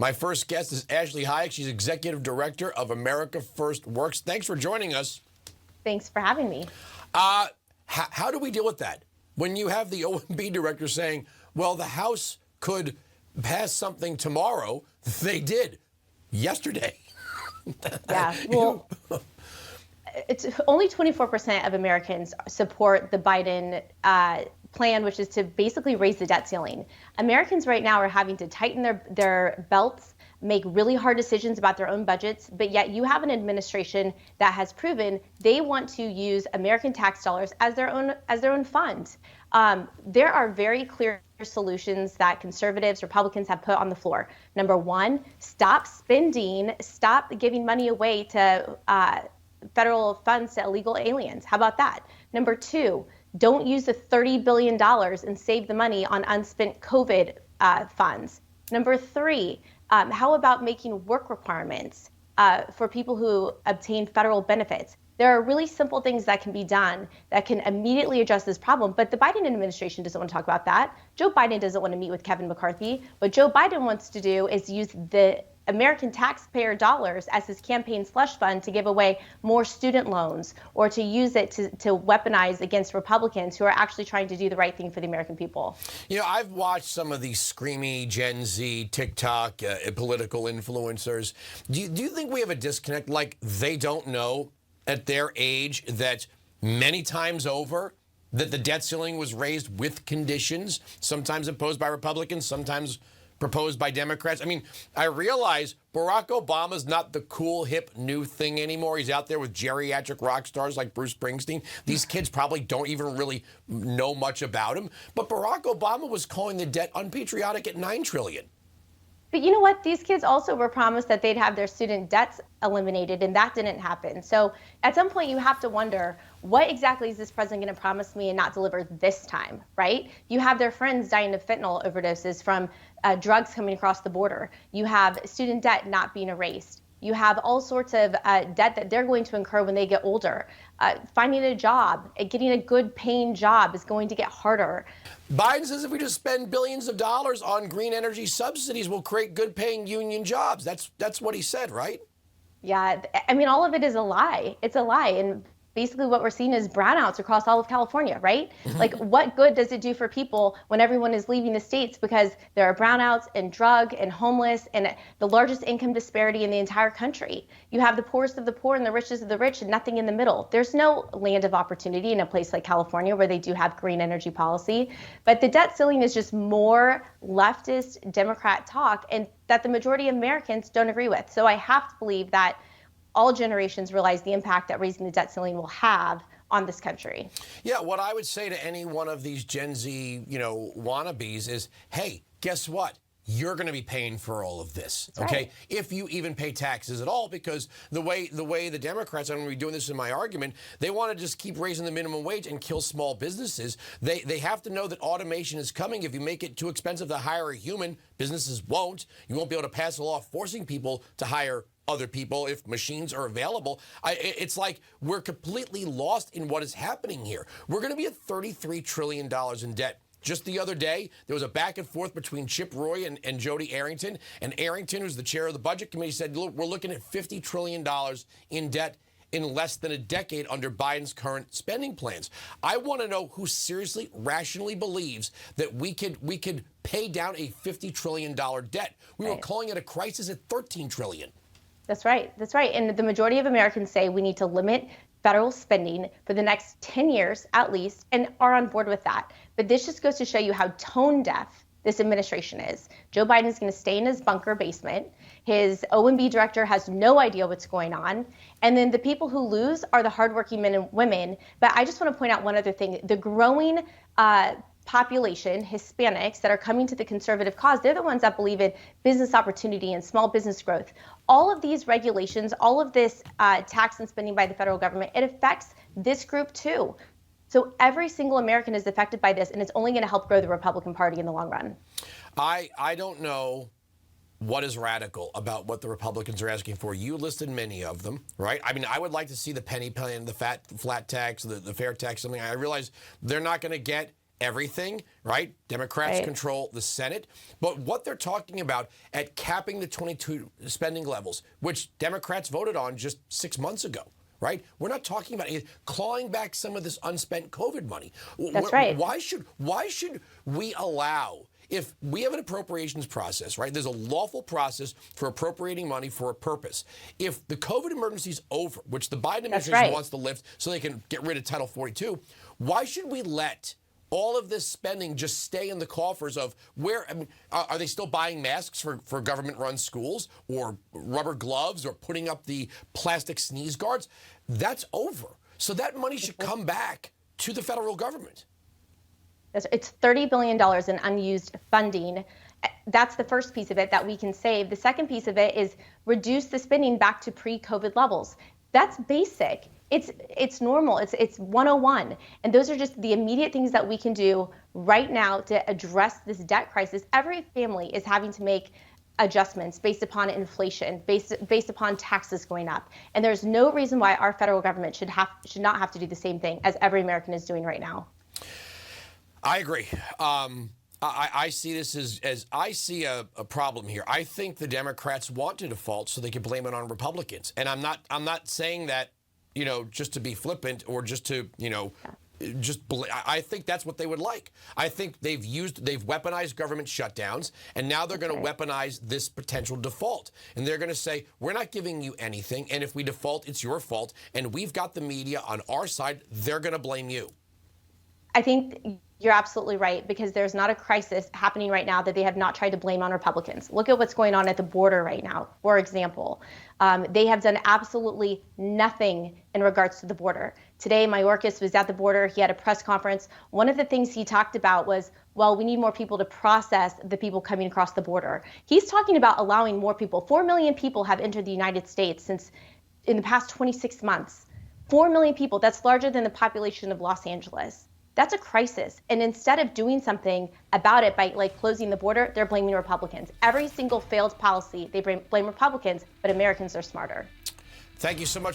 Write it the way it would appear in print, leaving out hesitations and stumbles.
My first guest is Ashley Hayek. She's Executive Director of America First Works. Thanks for joining us. Thanks for having me. How do we deal with that? When you have the OMB director saying, well, the House could pass something tomorrow, they did yesterday. Yeah, well, it's only 24% of Americans support the Biden plan, which is to basically raise the debt ceiling. Americans right now are having to tighten their belts, make really hard decisions about their own budgets, but yet you have an administration that has proven they want to use American tax dollars as their own fund. There are very clear solutions that conservatives, Republicans have put on the floor. Number one, stop spending, stop giving money away to federal funds to illegal aliens. How about that? Number two, don't use the $30 billion and save the money on unspent COVID funds. Number three, how about making work requirements for people who obtain federal benefits? There are really simple things that can be done that can immediately address this problem, but the Biden administration doesn't want to talk about that. Joe Biden doesn't want to meet with Kevin McCarthy. What Joe Biden wants to do is use the American taxpayer dollars as his campaign slush fund to give away more student loans or to use it to weaponize against Republicans who are actually trying to do the right thing for the American people. You know, I've watched some of these screamy Gen Z, TikTok, political influencers. Do you think we have a disconnect, like they don't know at their age that many times over that the debt ceiling was raised with conditions, sometimes imposed by Republicans, sometimes proposed by Democrats? I mean, I realize Barack Obama's not the cool, hip, new thing anymore. He's out there with geriatric rock stars like Bruce Springsteen. These kids probably don't even really know much about him. But Barack Obama was calling the debt unpatriotic at $9 trillion. But you know what? These kids also were promised that they'd have their student debts eliminated, and that didn't happen. So at some point, you have to wonder, what exactly is this president going to promise me and not deliver this time, right? You have their friends dying of fentanyl overdoses from drugs coming across the border. You have student debt not being erased. You have all sorts of debt that they're going to incur when they get older. Finding a job, getting a good paying job is going to get harder. Biden says if we just spend billions of dollars on green energy subsidies, we'll create good paying union jobs. That's what he said, right? Yeah, I mean, all of it is a lie. It's a lie. And basically what we're seeing is brownouts across all of California, right? Like, what good does it do for people when everyone is leaving the states because there are brownouts and drug and homeless and the largest income disparity in the entire country? You have the poorest of the poor and the richest of the rich and nothing in the middle. There's no land of opportunity in a place like California where they do have green energy policy. But the debt ceiling is just more leftist Democrat talk, and that the majority of Americans don't agree with. So I have to believe that all generations realize the impact that raising the debt ceiling will have on this country. Yeah, what I would say to any one of these Gen Z, wannabes is, hey, guess what? You're going to be paying for all of this, okay? Right. If you even pay taxes at all, because the way the Democrats, I'm going to be doing this in my argument, they want to just keep raising the minimum wage and kill small businesses. They have to know that automation is coming. If you make it too expensive to hire a human, businesses won't. You won't be able to pass a law forcing people to hire other people if machines are available. It's like we're completely lost in what is happening here. We're going to be at $33 trillion in debt. Just the other day, there was a back and forth between Chip Roy and Jody Arrington. And Arrington, who's the chair of the Budget Committee, said, look, we're looking at $50 trillion in debt in less than a decade under Biden's current spending plans. I want to know who seriously, rationally believes that we could pay down a $50 trillion debt. We were calling it a crisis at $13 trillion. That's right. That's right. And the majority of Americans say we need to limit federal spending for the next 10 years at least, and are on board with that. But this just goes to show you how tone deaf this administration is. Joe Biden is going to stay in his bunker basement. His OMB director has no idea what's going on. And then the people who lose are the hardworking men and women. But I just want to point out one other thing. The growing population, Hispanics, that are coming to the conservative cause, they're the ones that believe in business opportunity and small business growth. All of these regulations, all of this tax and spending by the federal government, it affects this group too. So every single American is affected by this, and it's only going to help grow the Republican Party in the long run. I don't know what is radical about what the Republicans are asking for. You listed many of them, right? I mean, I would like to see the penny plan, the flat tax, the fair tax, something. I realize they're not going to get everything, right? Democrats Right. control the Senate. But what they're talking about at capping the 22 spending levels, which Democrats voted on just 6 months ago, right? We're not talking about clawing back some of this unspent COVID money. That's right. Why should we allow, if we have an appropriations process, right? There's a lawful process for appropriating money for a purpose. If the COVID emergency is over, which the Biden administration wants to lift so they can get rid of Title 42, why should we let all of this spending just stay in the coffers of where, I mean, are they still buying masks for government-run schools or rubber gloves or putting up the plastic sneeze guards? That's over. So that money should come back to the federal government. It's $30 billion in unused funding. That's the first piece of it that we can save. The second piece of it is reduce the spending back to pre-COVID levels. That's basic. It's normal. It's 101. And those are just the immediate things that we can do right now to address this debt crisis. Every family is having to make adjustments based upon inflation, based upon taxes going up. And there's no reason why our federal government should not have to do the same thing as every American is doing right now. I agree. I see this as I see a problem here. I think the Democrats want to default so they can blame it on Republicans. And I'm not saying that, just to be flippant or just to, I think that's what they would like. I think they've weaponized government shutdowns, and now they're going to weaponize this potential default. And they're going to say, we're not giving you anything, and if we default, it's your fault, and we've got the media on our side. They're going to blame you. I think you're absolutely right, because there's not a crisis happening right now that they have not tried to blame on Republicans. Look at what's going on at the border right now, for example. They have done absolutely nothing in regards to the border. Today, Mayorkas was at the border. He had a press conference. One of the things he talked about was, well, we need more people to process the people coming across the border. He's talking about allowing more people. 4 million people have entered the United States since in the past 26 months. 4 million people, that's larger than the population of Los Angeles. That's a crisis. And instead of doing something about it by closing the border, they're blaming Republicans. Every single failed policy, they blame Republicans, but Americans are smarter. Thank you so much.